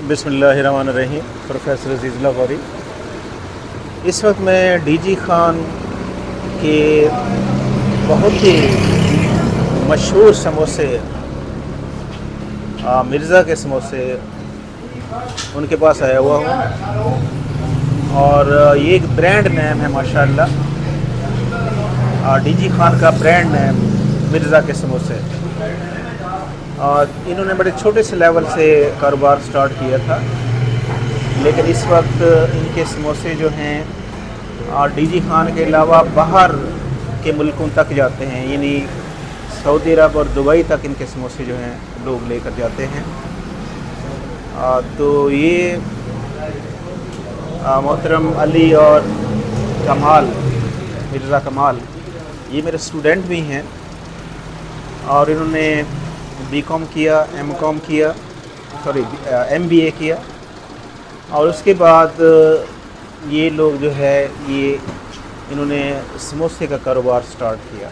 बिस्मिल्लाहिर्रहमानिर्रहीम। प्रोफेसर अज़ीज़ लाहौरी। इस वक्त मैं डीजी खान के बहुत ही मशहूर समोसे मिर्ज़ा के समोसे उनके पास आया हुआ हूँ और ये एक ब्रांड नेम है माशाअल्लाह। डीजी खान का ब्रांड नेम मिर्ज़ा के समोसे। और इन्होंने बड़े छोटे से लेवल से कारोबार स्टार्ट किया था, लेकिन इस वक्त इनके समोसे जो हैं डीजी खान के अलावा बाहर के मुल्कों तक जाते हैं, यानी सऊदी अरब और दुबई तक इनके समोसे जो हैं लोग लेकर जाते हैं। तो ये मोहतरम अली और कमाल, मिर्ज़ा कमाल, ये मेरे स्टूडेंट भी हैं और इन्होंने बीकॉम किया, एमकॉम किया, एमबीए किया और उसके बाद ये लोग जो है ये इन्होंने समोसे का कारोबार स्टार्ट किया।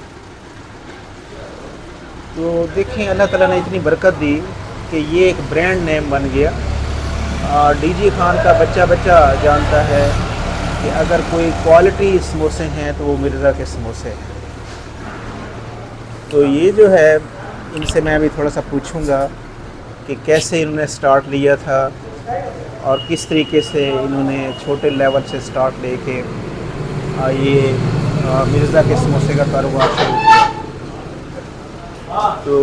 तो देखें, अल्लाह ताला ने इतनी बरकत दी कि ये एक ब्रांड नेम बन गया। डीजी खान का बच्चा बच्चा जानता है कि अगर कोई क्वालिटी समोसे हैं तो वो मिर्ज़ा के समोसे हैं। तो ये जो है, इनसे मैं अभी थोड़ा सा पूछूंगा कि कैसे इन्होंने स्टार्ट लिया था और किस तरीके से इन्होंने छोटे लेवल से स्टार्ट लेके ये मिर्ज़ा के समोसे का कारोबार शुरू किया। तो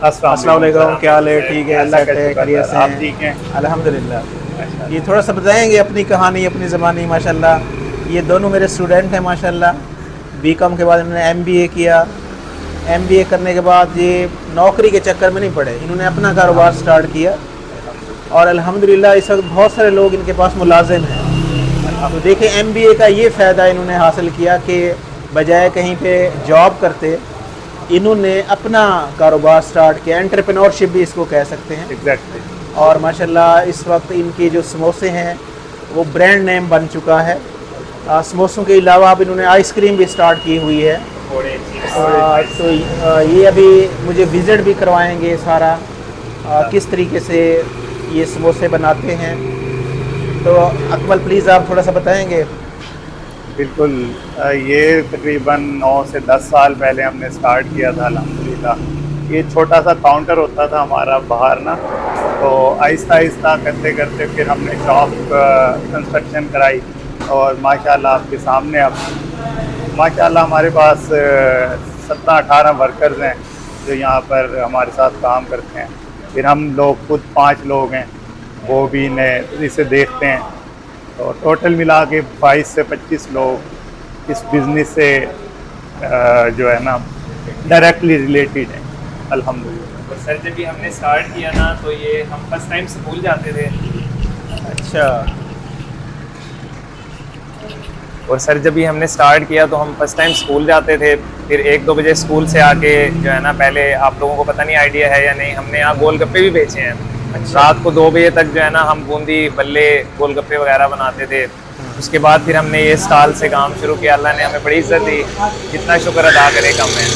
अस्सलाम वालेकुम, क्या हाल है? ठीक है, अल्लाह का खैरियत से आप ठीक हैं? अल्हम्दुलिल्लाह। ये थोड़ा सा बताएंगे अपनी कहानी, अपनी ज़बानी। माशाल्लाह ये दोनों मेरे स्टूडेंट हैं माशाल्लाह। बीकॉम के बाद इन्होंने एमबीए किया। एमबीए करने के बाद ये नौकरी के चक्कर में नहीं पड़े, इन्होंने अपना कारोबार स्टार्ट किया और अल्हम्दुलिल्लाह इस वक्त बहुत सारे लोग इनके पास मुलाजिम हैं। तो देखें, एमबीए का ये फ़ायदा इन्होंने हासिल किया कि बजाय कहीं पे जॉब करते इन्होंने अपना कारोबार स्टार्ट किया। एंटरप्रेन्योरशिप भी इसको कह सकते हैं। एग्जैक्टली। और माशाल्लाह इस वक्त इनके जो समोसे हैं वो ब्रांड नेम बन चुका है। समोसों के अलावा अब इन्होंने आइसक्रीम भी स्टार्ट की हुई है। तो ये अभी मुझे विज़िट भी करवाएंगे सारा किस तरीके से ये समोसे बनाते हैं। तो अकमल प्लीज़ आप थोड़ा सा बताएंगे। बिल्कुल। ये तकरीबन 9 से 10 साल पहले हमने स्टार्ट किया था अल्हम्दुलिल्लाह। ये छोटा सा काउंटर होता था हमारा बाहर ना, तो आहिस्ता आहिस्ता करते करते फिर हमने शॉप कंस्ट्रक्शन कराई और माशाल्लाह आपके सामने अब माशाल्लाह हमारे पास 17-18 वर्कर्स हैं जो यहाँ पर हमारे साथ काम करते हैं। फिर हम लोग खुद 5 लोग हैं, वो भी इसे देखते हैं। तो टोटल मिला के 22 से 25 लोग इस बिज़नेस से जो है ना डायरेक्टली रिलेटेड हैं अल्हम्दुलिल्लाह। और सर, जब भी हमने स्टार्ट किया ना तो ये हम फर्स्ट टाइम स्कूल जाते थे। अच्छा। और सर, जब भी हमने स्टार्ट किया तो हम फर्स्ट टाइम स्कूल जाते थे। फिर 1-2 बजे स्कूल से आके जो है ना, पहले आप लोगों को पता नहीं आइडिया है या नहीं, हमने यहाँ गोलगप्पे भी बेचे हैं। अच्छा। रात को 2 बजे तक जो है ना हम बूंदी बल्ले गोलगप्पे वगैरह बनाते थे। उसके बाद फिर हमने ये स्टॉल से काम शुरू किया। अल्लाह ने हमें बड़ी इज्जत दी, जितना शुक्र अदा करे कम है।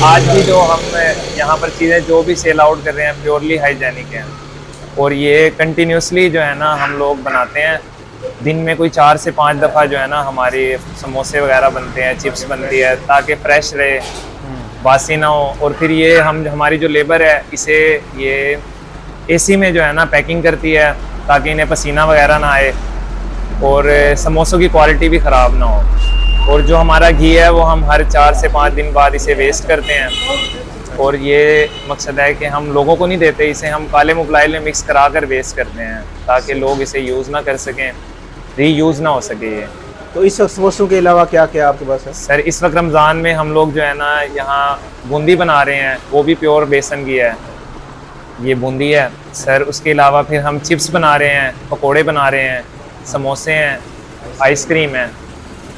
आज भी जो हम यहाँ पर चीज़ें जो भी सेल आउट कर रहे हैं प्योरली हाइजेनिक हैं और ये कंटिन्यूसली जो है ना हम लोग बनाते हैं। दिन में कोई 4 से 5 दफ़ा जो है ना हमारे समोसे वगैरह बनते हैं, चिप्स बनती है, ताकि फ्रेश रहे, बासी ना हो। और फिर ये हमारी जो लेबर है इसे ये एसी में जो है ना पैकिंग करती है ताकि इन्हें पसीना वगैरह ना आए और समोसों की क्वालिटी भी ख़राब ना हो। और जो हमारा घी है वो हम हर 4 से 5 दिन बाद इसे वेस्ट करते हैं और ये मकसद है कि हम लोगों को नहीं देते, इसे हम काले मुबलाइल में मिक्स करा कर वेस्ट करते हैं ताकि लोग इसे यूज़ ना कर सकें, रीयूज़ ना हो सके ये। तो इस वक्त समोसों के अलावा क्या क्या आपके पास है? सर, इस वक्त रमज़ान में हम लोग जो है ना यहाँ बूंदी बना रहे हैं, वो भी प्योर बेसन की है, ये बूंदी है सर। उसके अलावा फिर हम चिप्स बना रहे हैं, पकोड़े बना रहे हैं, समोसे हैं, आइसक्रीम है,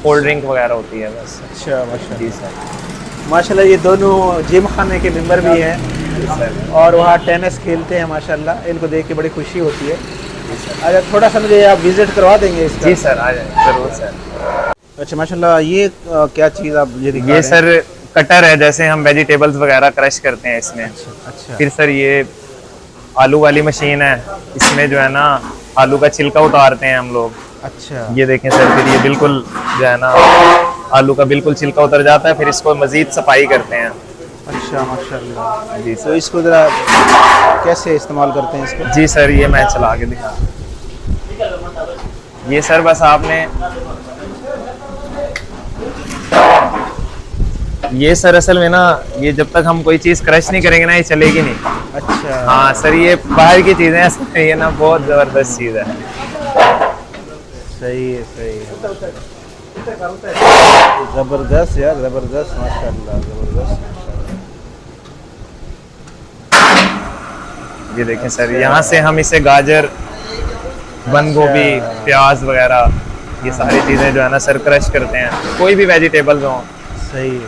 कोल्ड ड्रिंक वगैरह होती है बस। अच्छा, माशाल्लाह। जी सर। माशाल्लाह ये दोनों जिम खाने के मेंबर भी हैं और वहाँ टेनिस खेलते हैं माशाल्लाह। इनको देख के बड़ी खुशी होती है। अच्छा, थोड़ा सा मुझे आप विज़िट करवा देंगे इसका? जी सर, आ जाए ज़रूर सर। अच्छा माशाल्लाह, ये क्या चीज़ आप मुझे दिखा ये रहे हैं? सर कटर है, जैसे हम वेजिटेबल्स वगैरह क्रश करते हैं इसमें। अच्छा। फिर सर ये आलू वाली मशीन है, इसमें जो है ना आलू का छिलका उतारते हैं हम लोग। अच्छा। ये देखें सर, फिर ये बिल्कुल जो है ना आलू का बिल्कुल छिलका उतर जाता है, फिर इसको मजीद सफाई करते हैं। अच्छा माशाल्लाह जी तो सर। इसको ज़रा कैसे इस्तेमाल करते हैं इसको? जी सर, ये मैं चला के दिखा। ये सर बस आपने ये सर असल में ना, ये जब तक हम कोई चीज़ क्रश नहीं करेंगे ना, ये चलेगी नहीं। अच्छा। हाँ सर, ये बाहर की चीज़ें हैं सर, ये ना बहुत ज़बरदस्त चीज़ है। सही है सही है, ज़बरदस्त यार, ज़बरदस्त माशाल्लाह, ज़बरदस्त माशाल्लाह। ये देखें सर, यहाँ से हम इसे गाजर, बंद गोभी, प्याज वगैरह ये सारी चीज़ें जो है ना सर क्रश करते हैं, कोई भी वेजिटेबल्स हों। सही है,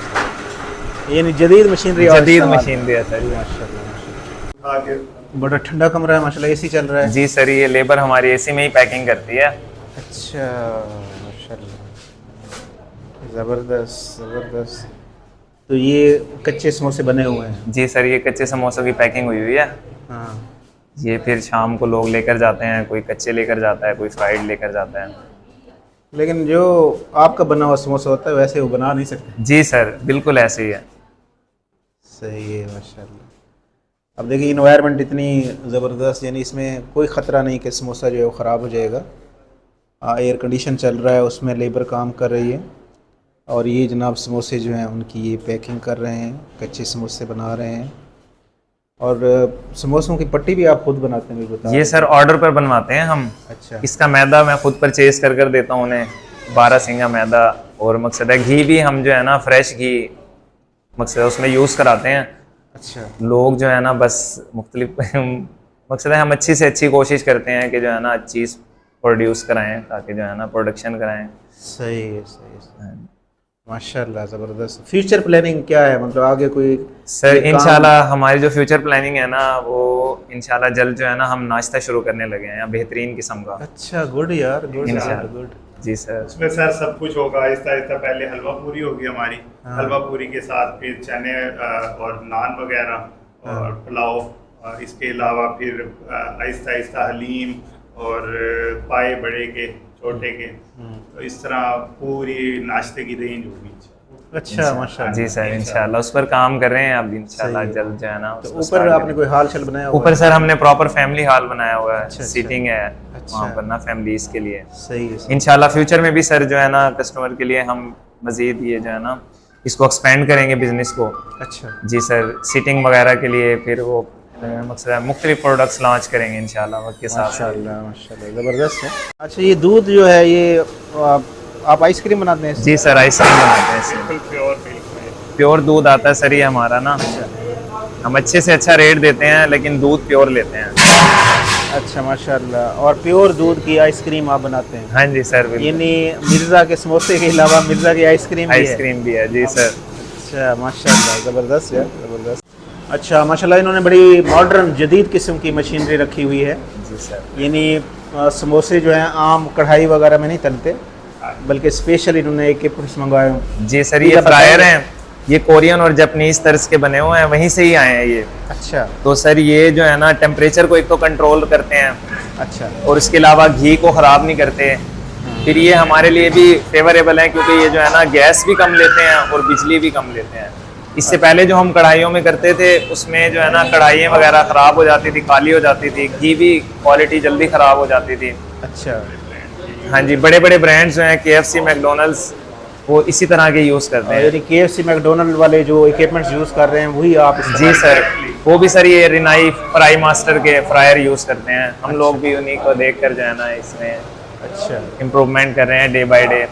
यानी जदीद मशीनरी और जदीद इस्तेमाल। मशीनरी है सर ये। माशाल्लाह माशाल्लाह। बड़ा ठंडा कमरा है माशाल्लाह, एसी चल रहा है। जी सर, ये लेबर हमारी एसी में ही पैकिंग करती है। अच्छा माशाल्लाह, ज़बरदस्त ज़बरदस्त। तो ये कच्चे समोसे बने हुए हैं? जी सर, ये कच्चे समोसों की पैकिंग हुई हुई है। हाँ। ये फिर शाम को लोग लेकर जाते हैं, कोई कच्चे लेकर जाता है, कोई फ्राइड लेकर जाता है। लेकिन जो आपका बना हुआ समोसा होता है वैसे वो बना नहीं सकते? जी सर, बिल्कुल ऐसे ही है। सही है माशाल्लाह। अब देखिए इन्वायरमेंट इतनी ज़बरदस्त, यानी इसमें कोई ख़तरा नहीं कि समोसा जो है वो ख़राब हो जाएगा। एयर कंडीशन चल रहा है, उसमें लेबर काम कर रही है। और ये जनाब समोसे जो हैं उनकी ये पैकिंग कर रहे हैं, कच्चे समोसे बना रहे हैं। और समोसों की पट्टी भी आप खुद बनाते हैं? बता ये सर ऑर्डर पर बनवाते हैं हम। अच्छा। इसका मैदा मैं खुद परचेज कर देता हूँ उन्हें, 12 सिंगा मैदा। और मकसद है घी भी हम जो है ना फ्रेश घी मकसद है उसमें यूज़ कराते हैं। अच्छा। लोग जो है ना बस मुख्तलिफ मकसद है हम अच्छी से अच्छी कोशिश करते हैं कि जो है ना चीज़ प्रोड्यूस कराएं, ताकि जो है ना प्रोडक्शन कराएं। सही है सही है माशाल्लाह, ज़बरदस्त। फ्यूचर प्लानिंग क्या है, मतलब आगे कोई? सर इंशाल्लाह हमारी जो फ्यूचर प्लानिंग है ना, वो इंशाल्लाह जल्द जो है ना हम नाश्ता शुरू करने लगे हैं बेहतरीन किस्म का। अच्छा गुड यार, गुड इंशाल्लाह। गुड। जी सर। उसमें सर सब कुछ होगा आहिस्ता आहिस्ता। पहले हलवा पूरी होगी हमारी, हलवा पूरी के साथ फिर चने और नान वगैरह और पुलाव। इसके अलावा फिर आहिस्ता आहिस्ता हलीम और पाए बड़े के छोटे के, तो इस तरह पूरी नाश्ते की रेंज होगी। अच्छा माशाल्लाह। जी सर, इंशाल्लाह उस पर काम कर रहे हैं अब, इंशाल्लाह सही है। जल्द जो है ना तो उसको ऊपर start आपने कोई हाल चल बनाया हुआ ऊपर है? सर हमने प्रॉपर फैमिली हॉल बनाया हुआ है। अच्छा, सीटिंग है अच्छा। वहाँ पर ना फैमिलीज के लिए। सही है सही। इंशाल्लाह फ्यूचर में भी सर जो है ना कस्टमर के लिए हम मजीद ये जो है ना इसको एक्सपेंड करेंगे बिजनेस को। अच्छा। जी सर, सीटिंग वगैरह के लिए फिर वो मकसद है मुख्तलिफ प्रोडक्ट्स लॉन्च करेंगे इंशाल्लाह वक्त के साथ। माशाल्लाह माशाल्लाह, ज़बरदस्त है। अच्छा ये दूध जो है ये आप आइसक्रीम बनाते हैं? जी सर, आइसक्रीम बनाते हैं इससे। प्योर दूध आता है सर ये हमारा ना। हम अच्छे से अच्छा रेट देते हैं, लेकिन दूध प्योर लेते हैं। अच्छा माशाल्लाह। और प्योर दूध की आइसक्रीम आप बनाते हैं? हाँ जी सर, यानी मिर्ज़ा के समोसे के अलावा मिर्ज़ा की आइसक्रीम भी है? आइसक्रीम भी है जी सर। अच्छा माशाल्लाह, ज़बरदस्त यार, ज़बरदस्त। अच्छा माशाल्लाह, इन्होंने बड़ी मॉडर्न जदीद किस्म की मशीनरी रखी हुई है। जी सर। यानी समोसे जो हैं आम कढ़ाई वगैरह में नहीं तलते, बल्कि स्पेशल इन्होंने इक्विपमेंट्स मंगवाए हैं। जी सर, ये फ्रायर हैं, ये कोरियन और जापानीज तर्ज के बने हुए हैं, वहीं से ही आए हैं ये। अच्छा। तो सर ये जो है ना टेम्परेचर को एक तो कंट्रोल करते हैं, अच्छा। और इसके अलावा घी को ख़राब नहीं करते। फिर ये हमारे लिए भी फेवरेबल है, क्योंकि ये जो है ना गैस भी कम लेते हैं और बिजली भी कम लेते हैं। इससे पहले जो हम कढ़ाइयों में करते थे उसमें जो है ना कढ़ाइयाँ वगैरह ख़राब हो जाती थी, काली हो जाती थी, घी भी क्वालिटी जल्दी ख़राब हो जाती थी। अच्छा। हाँ जी, बड़े बड़े ब्रांड्स जो हैं KFC, मैकडोनल्ड्स, वो इसी तरह के यूज़ करते हैं। यानी KFC मैकडोनल्ड वाले जो इक्विपमेंट्स यूज़ कर रहे हैं वही आप? जी सर, वो भी सर ये रिनाई फ्राई मास्टर के फ्रायर यूज़ करते हैं। हम लोग भी उन्हीं को देख कर जो है ना इसमें अच्छा इम्प्रूवमेंट कर रहे हैं डे बाय डे।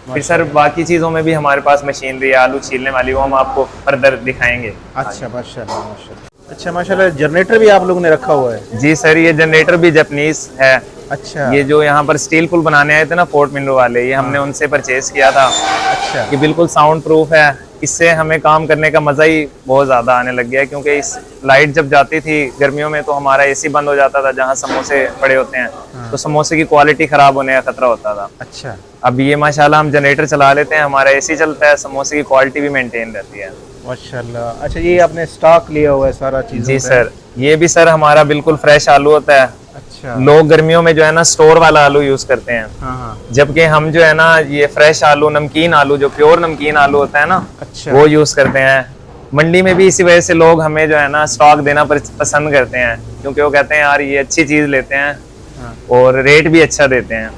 फिर सर बाकी चीज़ों में भी हमारे पास मशीनरी है, आलू छीलने वाली, वो हम आपको फर्दर दिखाएंगे। अच्छा माशाल्लाह माशाल्लाह। अच्छा माशाल्लाह, जनरेटर भी आप लोगों ने रखा हुआ है? जी सर, ये जनरेटर भी जापानीज है। अच्छा। ये जो यहाँ पर स्टील पुल बनाने आए थे ना फोर्ट मिनरो वाले, ये हमने उनसे परचेज किया था। अच्छा। ये बिल्कुल साउंड प्रूफ है, इससे हमें काम करने का मज़ा ही बहुत ज़्यादा आने लग गया है, क्योंकि इस लाइट जब जाती थी गर्मियों में तो हमारा एसी बंद हो जाता था जहाँ समोसे पड़े होते हैं, तो समोसे की क्वालिटी ख़राब होने का खतरा होता था। अच्छा अब ये माशाल्लाह हम जनरेटर चला लेते हैं, हमारा एसी चलता है, समोसे की क्वालिटी भी मेंटेन रहती है। माशाल्लाह। अच्छा, ये आपने स्टॉक लिया हुआ है सारा चीज़? जी सर, ये भी सर हमारा बिल्कुल फ्रेश आलू होता है। अच्छा। लोग गर्मियों में जो है ना स्टोर वाला आलू यूज करते हैं, हाँ हाँ। जबकि हम जो है ना ये फ्रेश आलू, नमकीन आलू, जो प्योर नमकीन आलू होता है ना, अच्छा। वो यूज करते हैं। मंडी में भी इसी वजह से लोग हमें जो है ना स्टॉक देना पसंद करते हैं, क्योंकि वो कहते हैं यार ये अच्छी चीज लेते हैं हाँ। और रेट भी अच्छा देते हैं।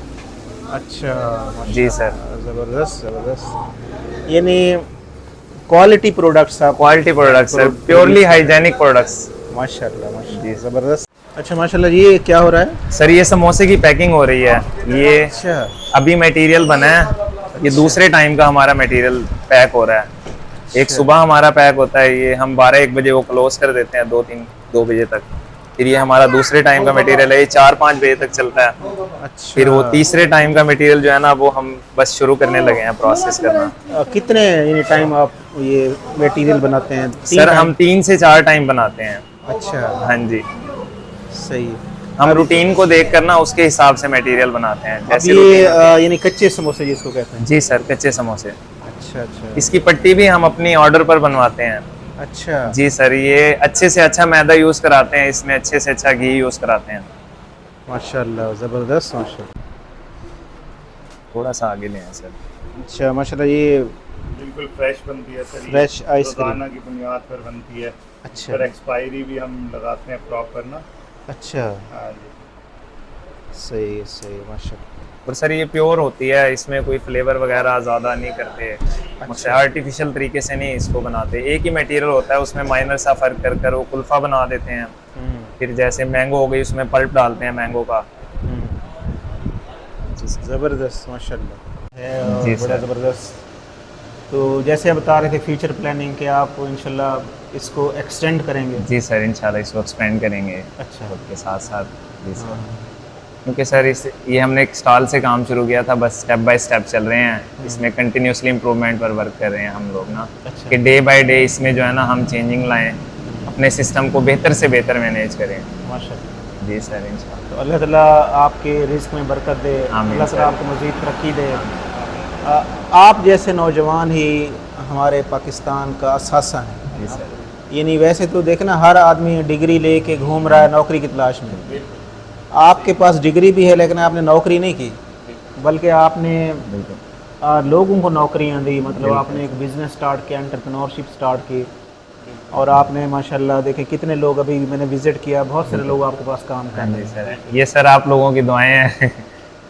अच्छा जी सर, ज़बरदस्त ज़बरदस्त। यानी क्वालिटी प्रोडक्ट्स आप? Quality products sir, purely hygienic products. माशाल्लाह माशाल्लाह, ज़बरदस्त। अच्छा माशाल्लाह, ये क्या हो रहा है? सर ये समोसे की पैकिंग हो रही है। ये अच्छा। अभी मटेरियल बना है, ये दूसरे टाइम का हमारा मटेरियल पैक हो रहा है। एक सुबह हमारा पैक होता है, ये हम 12-1 बजे वो क्लोज कर देते हैं, 2 बजे तक। फिर ये हमारा दूसरे टाइम का मटेरियल है, ये 4-5 बजे तक चलता है। अच्छा। फिर वो तीसरे टाइम का मटेरियल जो है ना वो हम बस शुरू करने लगे हैं प्रोसेस करना। कितने यानी टाइम आप ये मटेरियल बनाते हैं? सर हम 3 से 4 टाइम बनाते हैं। अच्छा। हाँ जी, सही। हम रूटीन को देख कर ना उसके हिसाब से मटेरियल बनाते हैं। जैसे ये यानी कच्चे समोसे जिसको कहते हैं? जी सर, कच्चे समोसे। अच्छा अच्छा। इसकी पट्टी भी हम अपनी ऑर्डर पर बनवाते हैं। अच्छा जी सर, ये अच्छे से अच्छा मैदा यूज कराते हैं, इसमें अच्छे से अच्छा घी यूज कराते हैं। माशाल्लाह, ज़बरदस्त माशाल्लाह। थोड़ा सा आगे ले आए सर। अच्छा माशाल्लाह, ये बिल्कुल फ्रेश बनती है सर, फ्रेश आइसक्रीम रोजाना की बुनियाद पर बनती है। अच्छा। पर एक्सपायरी भी हम लगाते हैं प्रॉपर ना। अच्छा, हाँ जी, सही सही माशाल्लाह। और सर ये प्योर होती है, इसमें कोई फ्लेवर वगैरह ज़्यादा नहीं करते, मतलब आर्टिफिशियल तरीके से नहीं इसको बनाते। एक ही मटेरियल होता है, उसमें माइनर सा फ़र्क कर कर वो कुल्फ़ा बना देते हैं। फिर जैसे मैंगो हो गई, उसमें पल्प डालते हैं मैंगो का। ज़बरदस्त माशाल्लाह है, जी और बड़ा सर। ज़बरदस्त। तो जैसे आप बता रहे थे फ्यूचर प्लानिंग के आप इंशाल्लाह इसको एक्सटेंड करेंगे? जी सर, इंशाल्लाह इसको एक्सपेंड करेंगे अच्छा। के साथ साथ। जी सर, क्योंकि सर ये हमने एक स्टॉल से काम शुरू किया था, बस स्टेप बाय स्टेप चल रहे हैं। इसमें कंटिन्यूसली इम्प्रूवमेंट पर वर्क कर रहे हैं हम लोग ना, अच्छा। कि डे बाय डे इसमें जो है ना हम चेंजिंग लाएं, अपने सिस्टम को बेहतर से बेहतर मैनेज करें। माशाल्लाह। जी सर, इंशाल्लाह। तो अल्लाह ताला आपके रिस्क में बरकत दे, आमीन अल्लाह ताला सर। आपको मज़ीद तरक्की दे। आप जैसे नौजवान ही हमारे पाकिस्तान का असासा हैं। जी सर, यानी वैसे तो देखना हर आदमी डिग्री लेके घूम रहा है नौकरी की तलाश में। आपके पास डिग्री भी है लेकिन आपने नौकरी नहीं की, बल्कि आपने बिल्कुल लोगों को नौकरियां दी। मतलब आपने एक बिज़नेस स्टार्ट किया, एंटरप्रेन्योरशिप स्टार्ट की, और आपने माशाल्लाह देखे कितने लोग, अभी मैंने विज़िट किया, बहुत सारे लोग आपके पास काम कर रहे जी हैं। सर, ये सर आप लोगों की दुआएं हैं।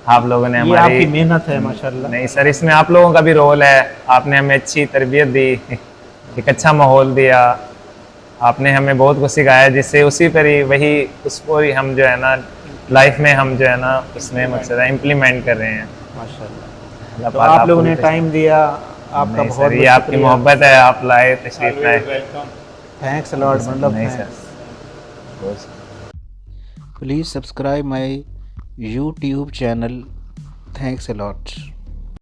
आप लोगों ने ये हमारी, आपकी मेहनत है माशाल्लाह। नहीं सर, इसमें आप लोगों का भी रोल है। आपने हमें अच्छी तरबियत दी, एक अच्छा माहौल दिया, आपने हमें बहुत कुछ सिखाया, जिससे उसी पर ही वही उसको ही हम जो है ना लाइफ में हम जो है ना उसमें मकसद इम्प्लीमेंट कर रहे हैं माशाल्लाह। तो आप लोगों ने टाइम दिया, आपका नहीं बहुत सर, ये आपकी मोहब्बत है, आप लाए तशरीफ लाए। Thanks a lot. मतलब नहीं sir, please subscribe my YouTube channel. Thanks a lot.